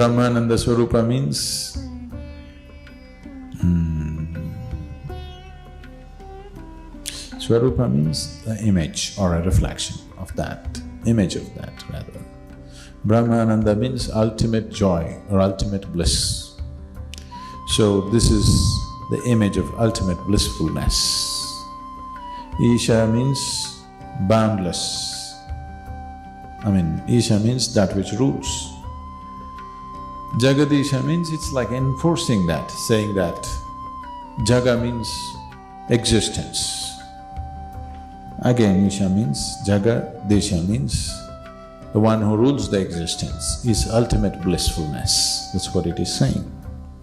Brahmananda Swarupa means Swarupa means the image or a reflection of that, image of that rather. Brahmananda means ultimate joy or ultimate bliss. So this is the image of ultimate blissfulness. Isha means boundless. Isha means that which rules. Jagadisha means it's like enforcing that, saying that. Jaga means existence. Again, Isha means, Jaga, Desha means the one who rules the existence is ultimate blissfulness. That's what it is saying.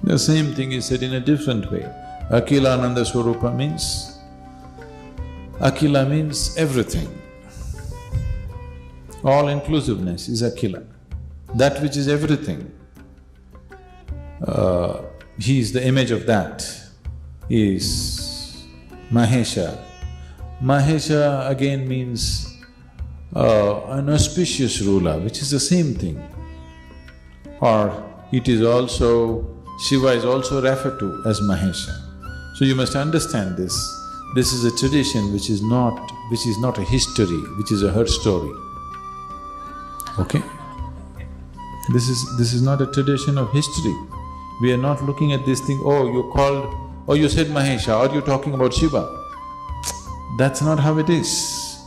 The same thing is said in a different way. Akhilananda Swarupa means… Akhila means everything. All-inclusiveness is Akhila, that which is everything. He is the image of that, he is Mahesha. Mahesha again means an auspicious ruler, which is the same thing. Or it is also… Shiva is also referred to as Mahesha. So you must understand this. This is a tradition which is not a history, which is a her story. Okay? This is not a tradition of history. We are not looking at this thing, oh, you said Mahesha, or you're talking about Shiva. That's not how it is.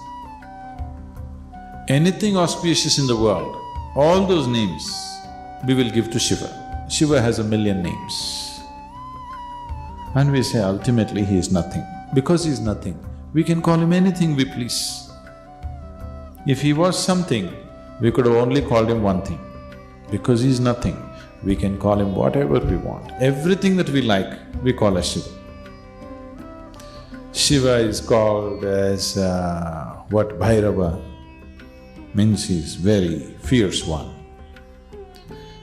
Anything auspicious in the world, all those names we will give to Shiva. Shiva has 1,000,000 names. And we say ultimately he is nothing. Because he is nothing, we can call him anything we please. If he was something, we could have only called him one thing. Because he is nothing, we can call him whatever we want. Everything that we like, we call as Shiva. Shiva is called as Bhairava, means he is very fierce one.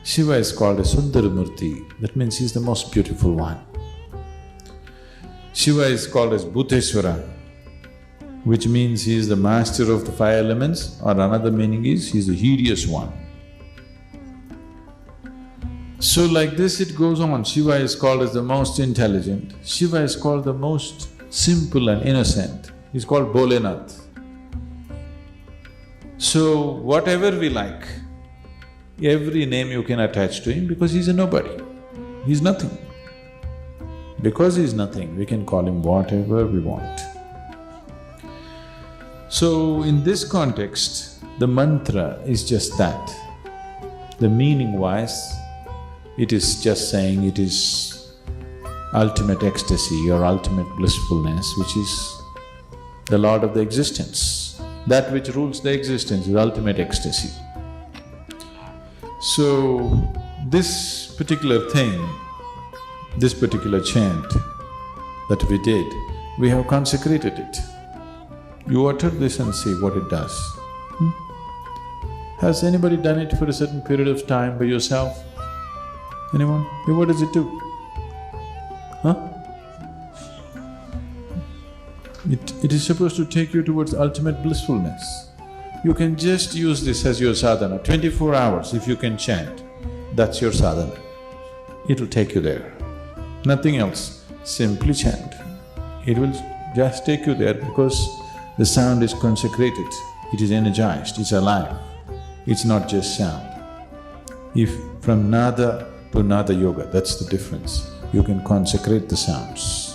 Shiva is called as Sundaramurti, that means he is the most beautiful one. Shiva is called as Bhuteshwara, which means he is the master of the 5 elements, or another meaning is he is the hideous one. So like this it goes on. Shiva is called as the most intelligent, Shiva is called the most simple and innocent, he's called Bholenath. So whatever we like, every name you can attach to him because he's a nobody, he's nothing. Because he's nothing, we can call him whatever we want. So in this context, the mantra is just that. The meaning-wise, it is just saying it is ultimate ecstasy or ultimate blissfulness, which is the Lord of the existence. That which rules the existence is ultimate ecstasy. So this particular thing, this particular chant that we did, we have consecrated it. You utter this and see what it does. Has anybody done it for a certain period of time by yourself? Anyone? What does it do? Huh? It is supposed to take you towards ultimate blissfulness. You can just use this as your sadhana. 24 hours if you can chant, that's your sadhana. It'll take you there. Nothing else, simply chant. It will just take you there because the sound is consecrated, it is energized, it's alive. It's not just sound. If from nada to nada yoga, that's the difference. You can consecrate the sounds.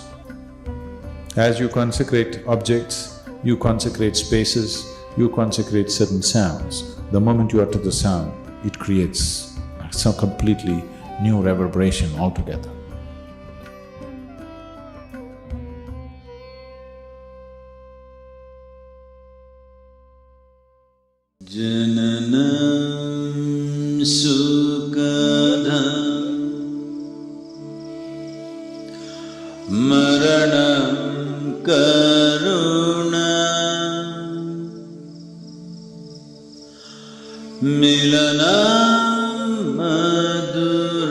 As you consecrate objects, you consecrate spaces, you consecrate certain sounds. The moment you utter the sound, it creates some completely new reverberation altogether. Jananam sukadham maranam karunam milanam maduram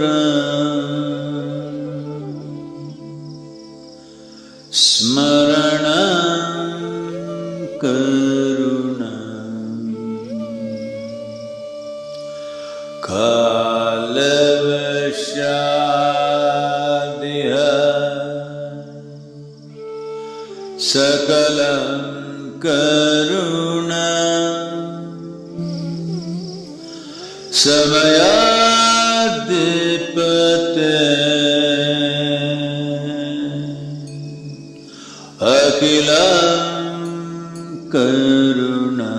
smaranam karunam Kala pashyadiha sakalam karuna samayadipate akilam karuna.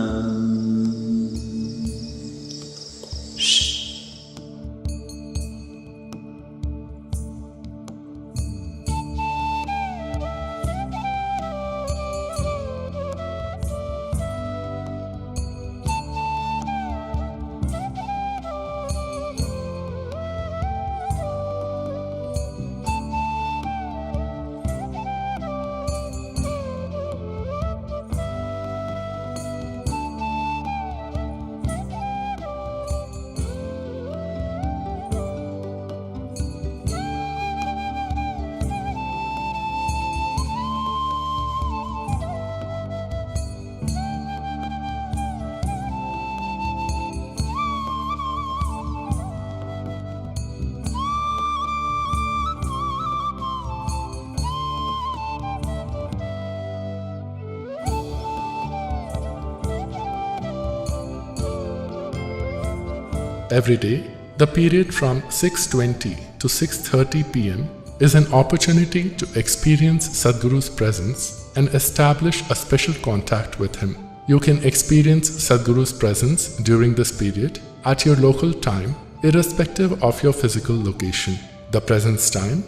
Every day, the period from 6:20 to 6:30 p.m. is an opportunity to experience Sadhguru's presence and establish a special contact with him. You can experience Sadhguru's presence during this period at your local time, irrespective of your physical location. The presence time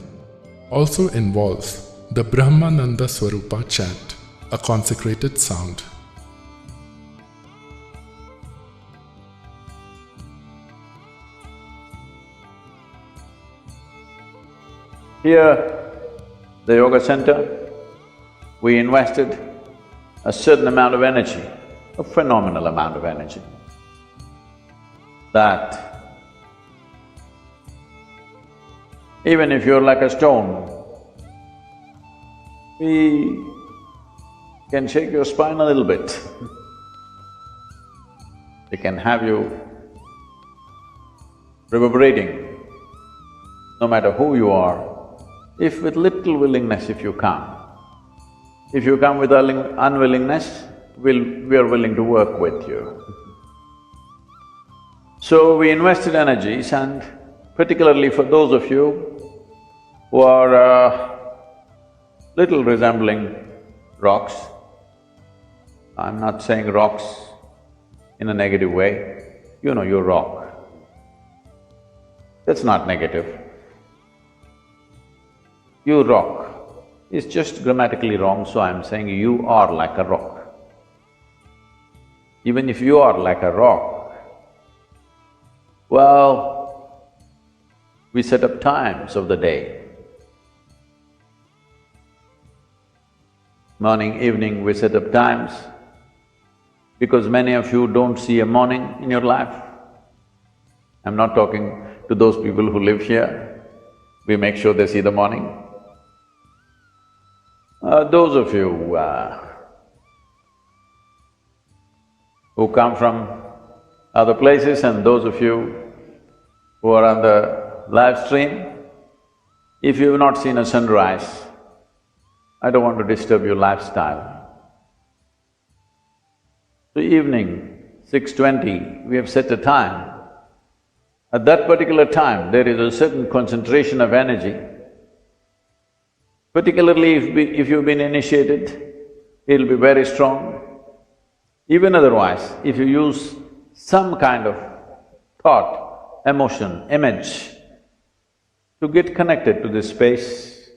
also involves the Brahmananda Swarupa chant, a consecrated sound. Here, the yoga center, we invested a certain amount of energy, a phenomenal amount of energy, that even if you're like a stone, we can shake your spine a little bit. We can have you reverberating, no matter who you are. If with little willingness if you come. If you come with unwillingness, we are willing to work with you. So we invested energies, and particularly for those of you who are little resembling rocks, I'm not saying rocks in a negative way, you know you're rock. That's not negative. You rock is just grammatically wrong, so I'm saying you are like a rock. Even if you are like a rock, well, we set up times of the day. Morning, evening, we set up times, because many of you don't see a morning in your life. I'm not talking to those people who live here, we make sure they see the morning. Those of you who come from other places and those of you who are on the live stream, if you've not seen a sunrise, I don't want to disturb your lifestyle. So evening, 6:20, we have set a time. At that particular time, there is a certain concentration of energy. Particularly if you've been initiated, it'll be very strong. Even otherwise, if you use some kind of thought, emotion, image to get connected to this space,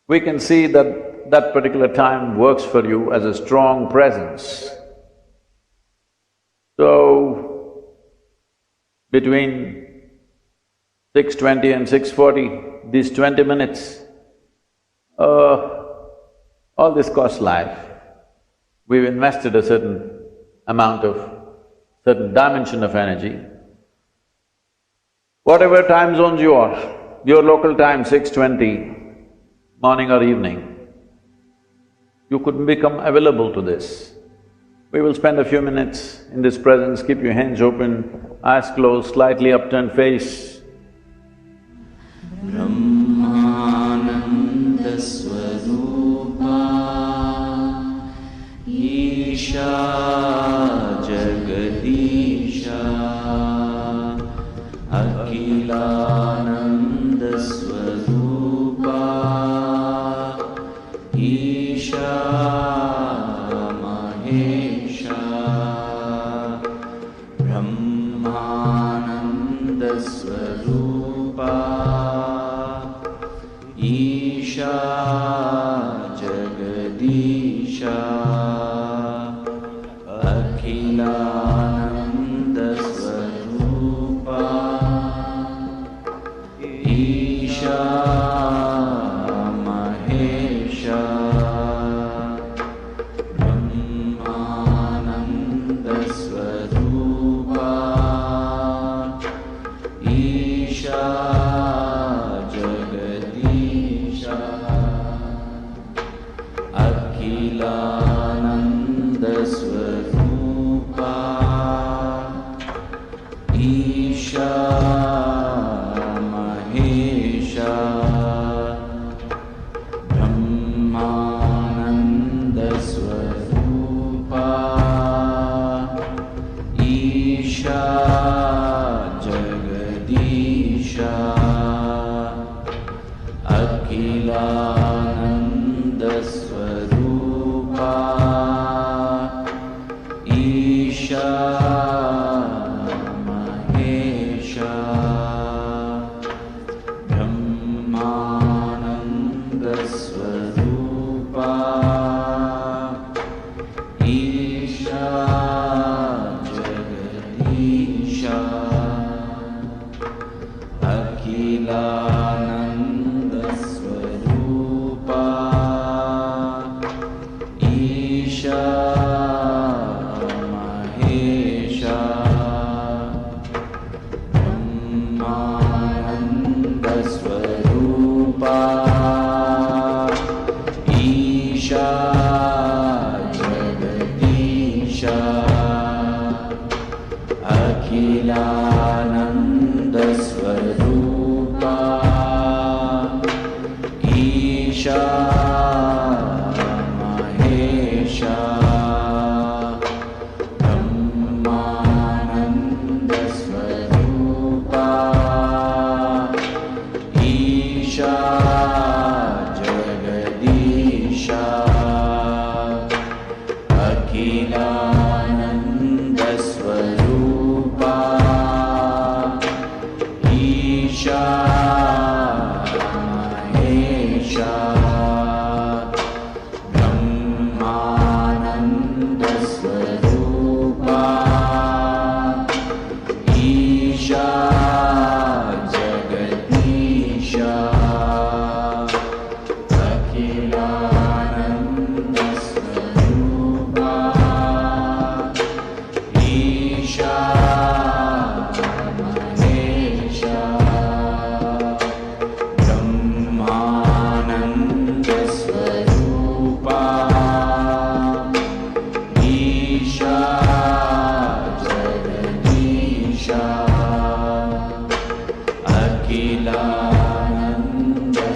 we can see that that particular time works for you as a strong presence. So, between 6:20 and 6:40, these 20 minutes, all this costs life. We've invested a certain amount of, certain dimension of energy. Whatever time zones you are, your local time 6:20, morning or evening, you could become available to this. We will spend a few minutes in this presence, keep your hands open, eyes closed, slightly upturned face. अखिलानन्दस्वरूपा Isha Mahesha ब्रह्मानन्दस्वरूपा Isha Jagadisha अखिलानन्दस्वरूपा Isha Mahesha ब्रह्मानन्दस्वरूपा Isha Jagadisha अखिलानन्दस्वरूपा Isha Mahesha ब्रह्मानन्दस्वरूपा Isha Jagadisha अखिलानन्दस्वरूपा Isha Mahesha ब्रह्मानन्दस्वरूपा Isha Jagadisha अखिलानन्दस्वरूपा Isha Mahesha ब्रह्मानन्दस्वरूपा Isha Jagadisha अखिलानन्दस्वरूपा Isha Mahesha ब्रह्मानन्दस्वरूपा Isha Jagadisha अखिलानन्दस्वरूपा Isha Mahesha ब्रह्मानन्दस्वरूपा Isha Jagadisha अखिलानन्दस्वरूपा Isha Mahesha ब्रह्मानन्दस्वरूपा Isha Jagadisha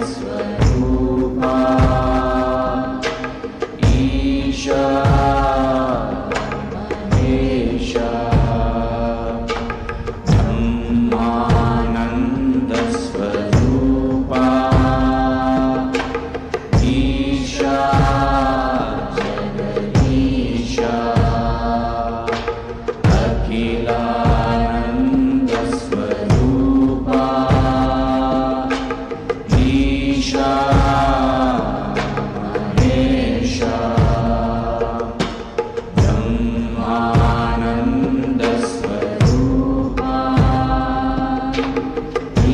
अखिलानन्दस्वरूपा Isha Mahesha ब्रह्मानन्दस्वरूपा Isha Jagadisha अखिलानन्दस्वरूपा Isha Mahesha ब्रह्मानन्दस्वरूपा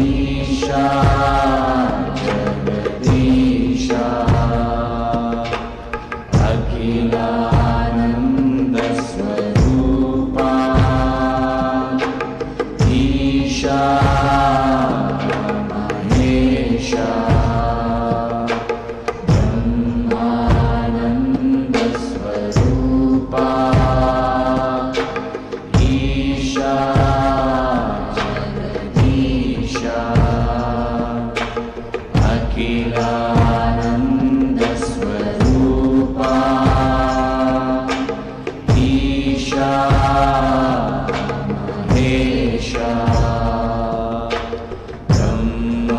Isha Jagadisha अखिलानन्दस्वरूपा Isha Mahesha ब्रह्मानन्दस्वरूपा Isha Jagadisha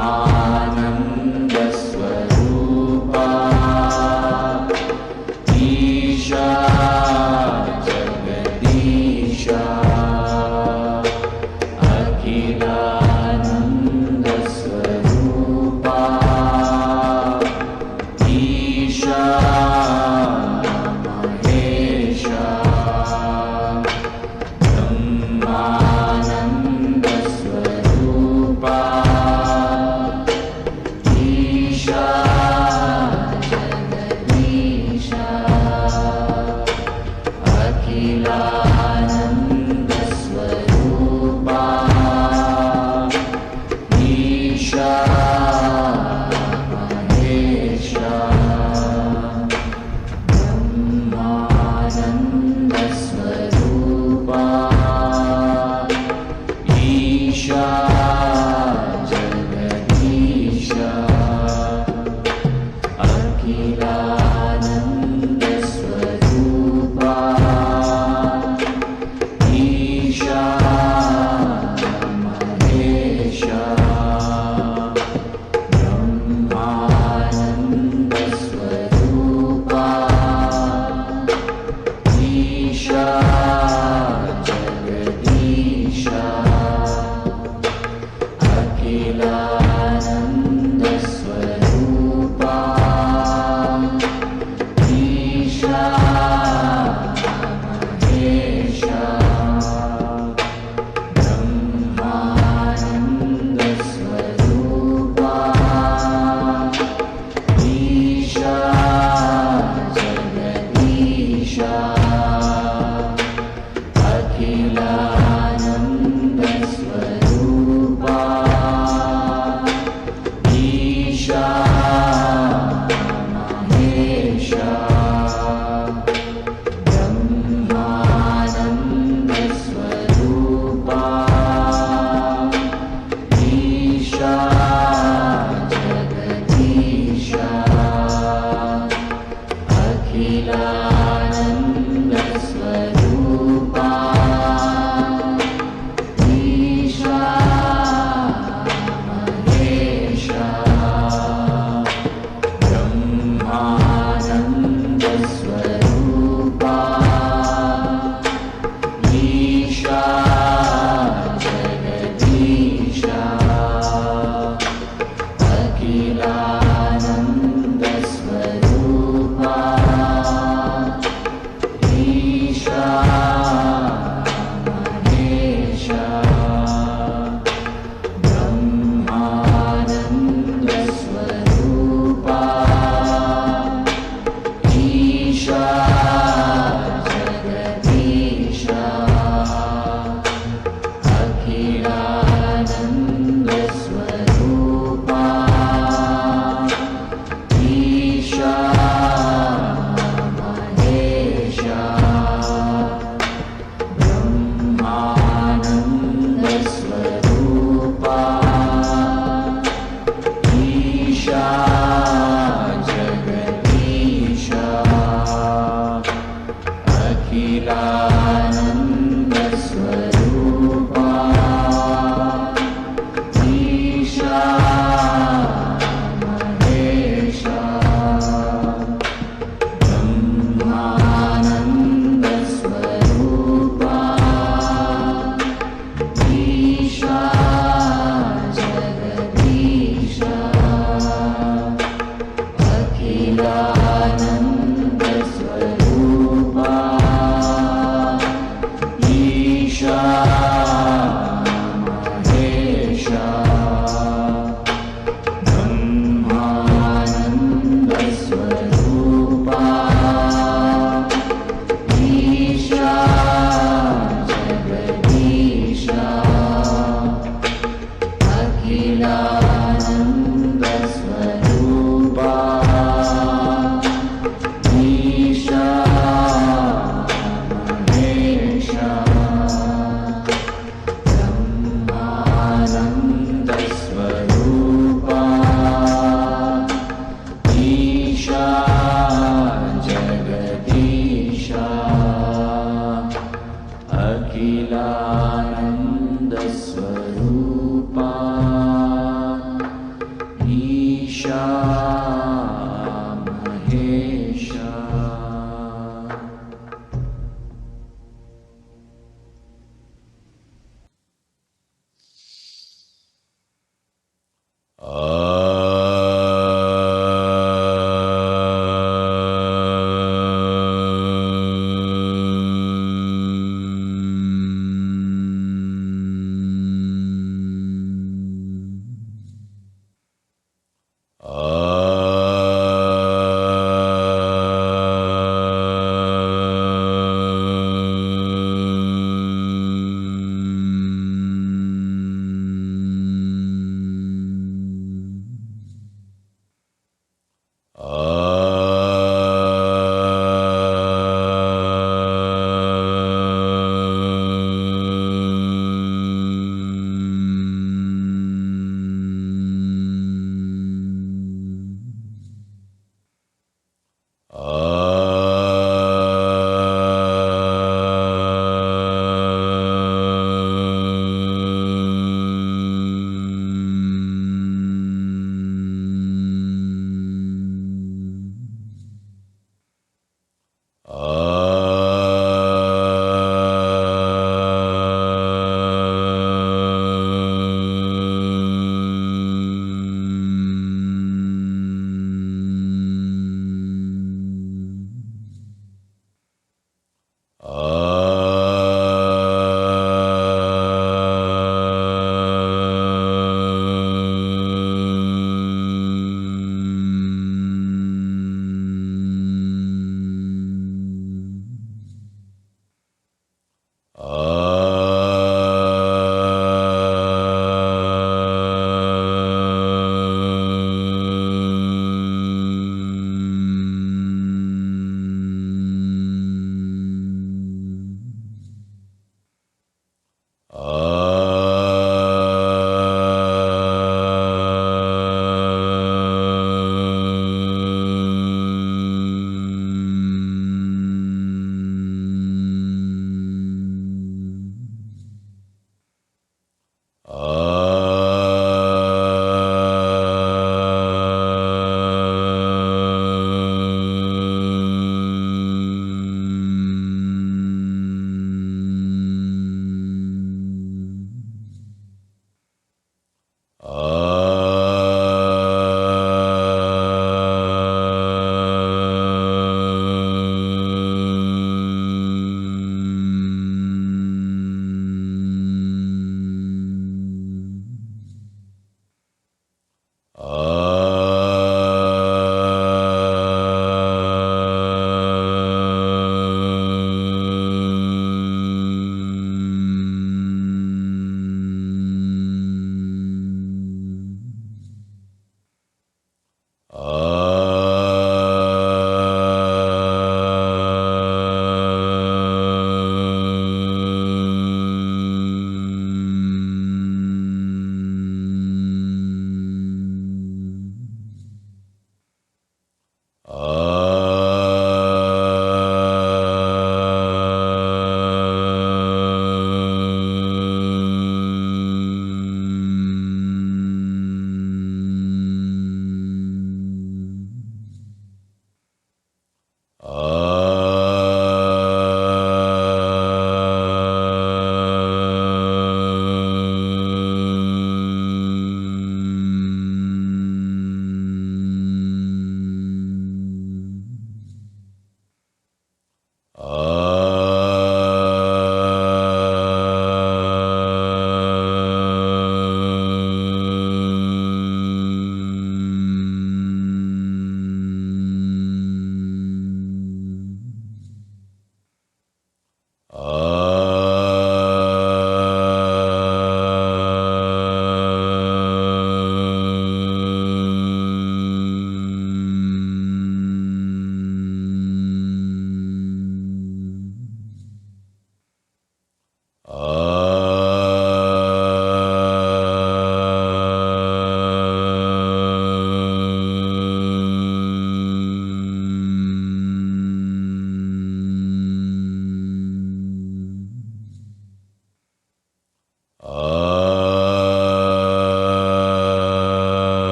Brahmanandasvarupa Isha Jagadisha Akhilanandasvarupa Isha Mahesha Brahmanandasvarupa Isha Jagadisha Akhilanandasvarupa Isha Mahesha Brahmanandasvarupa Isha Jagadisha Akhilanandasvarupa Isha Mahesha Brahmanandasvarupa Isha Jagadisha Akhilanandasvarupa Isha Mahesha Brahmanandasvarupa Isha Jagadisha Akhilanandasvarupa Isha Mahesha Brahmanandasvarupa Isha Jagadisha Akhilanandasvarupa Isha Mahesha Brahmanandasvarupa Isha Jagadisha Akhilanandasvarupa Isha Mahesha Brahmanandasvarupa Isha Jagadisha Akhilanandasvarupa Isha Mahesha Brahmanandasvarupa Isha Jagadisha Akhilanandasvarupa Isha Mahesha Brahmanandasvarupa Isha Jagadisha Akhilanandasvarupa Isha Mahesha Brahmanandasvarupa Isha Jagadisha Akhilanandasvarupa Isha Mahesha Brahmanandasvarupa Isha Jagadisha Akhilanandasvarupa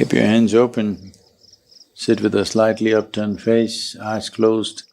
Keep your hands open, sit with a slightly upturned face, eyes closed.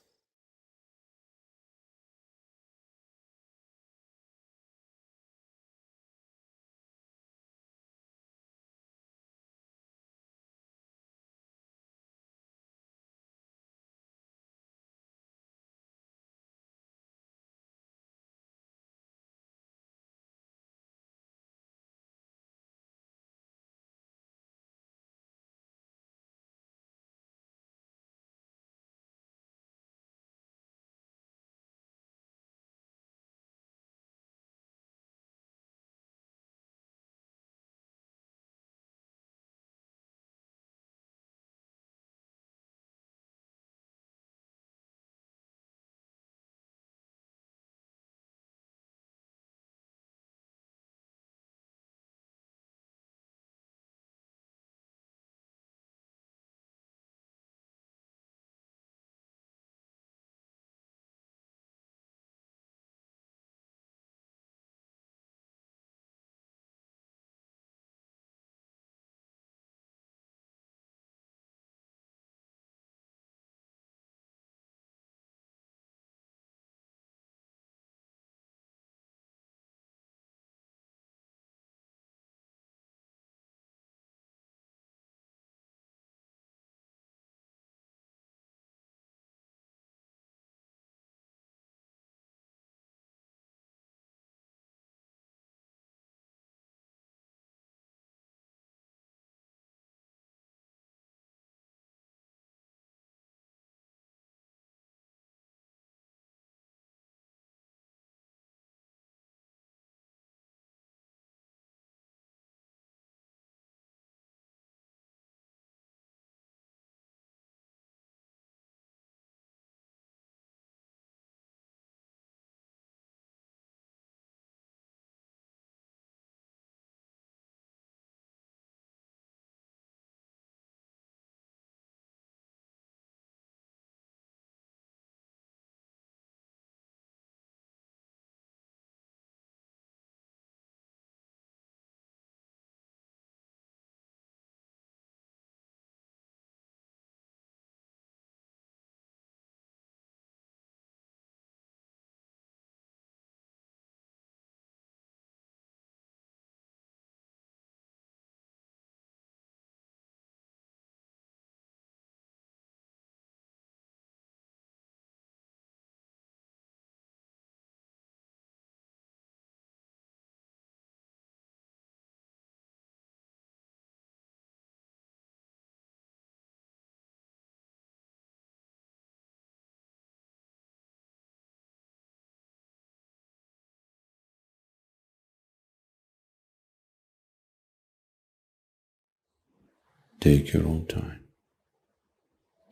Take your own time.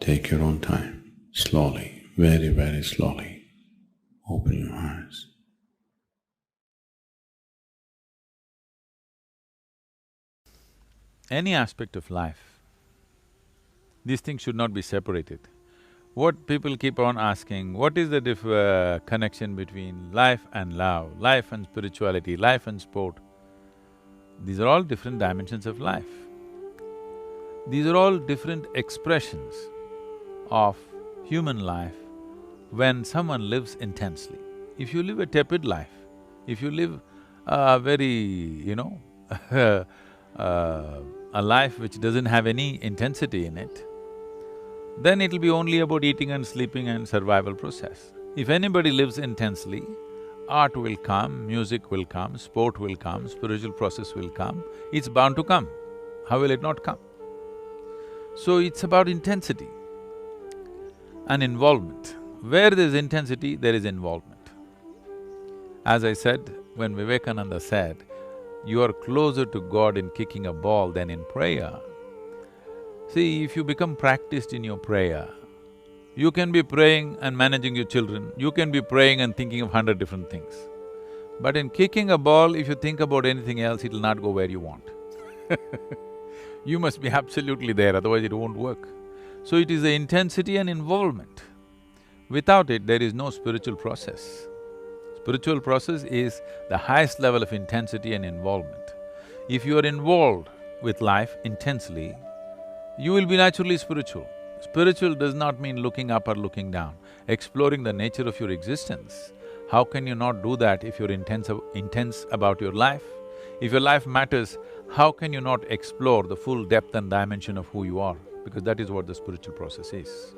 Take your own time. Slowly, very, very slowly, open your eyes. Any aspect of life, these things should not be separated. What people keep on asking, what is the connection between life and love, life and spirituality, life and sport? These are all different dimensions of life. These are all different expressions of human life when someone lives intensely. If you live a tepid life, if you live a very, a life which doesn't have any intensity in it, then it'll be only about eating and sleeping and survival process. If anybody lives intensely, art will come, music will come, sport will come, spiritual process will come, it's bound to come. How will it not come? So it's about intensity and involvement. Where there's intensity, there is involvement. As I said, when Vivekananda said, you are closer to God in kicking a ball than in prayer. See, if you become practiced in your prayer, you can be praying and managing your children, you can be praying and thinking of 100 different things. But in kicking a ball, if you think about anything else, it'll not go where you want. You must be absolutely there, otherwise it won't work. So it is the intensity and involvement. Without it, there is no spiritual process. Spiritual process is the highest level of intensity and involvement. If you are involved with life intensely, you will be naturally spiritual. Spiritual does not mean looking up or looking down, exploring the nature of your existence. How can you not do that if you're intense about your life? If your life matters, how can you not explore the full depth and dimension of who you are? Because that is what the spiritual process is.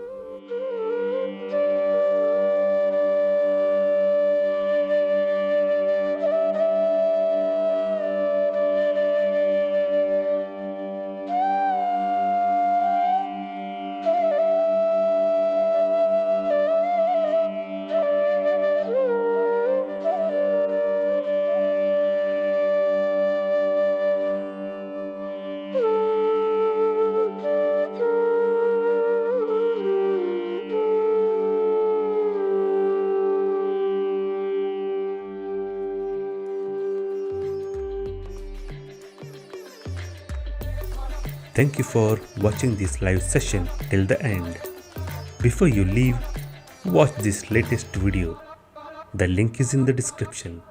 Thank you for watching this live session till the end. Before you leave, watch this latest video. The link is in the description.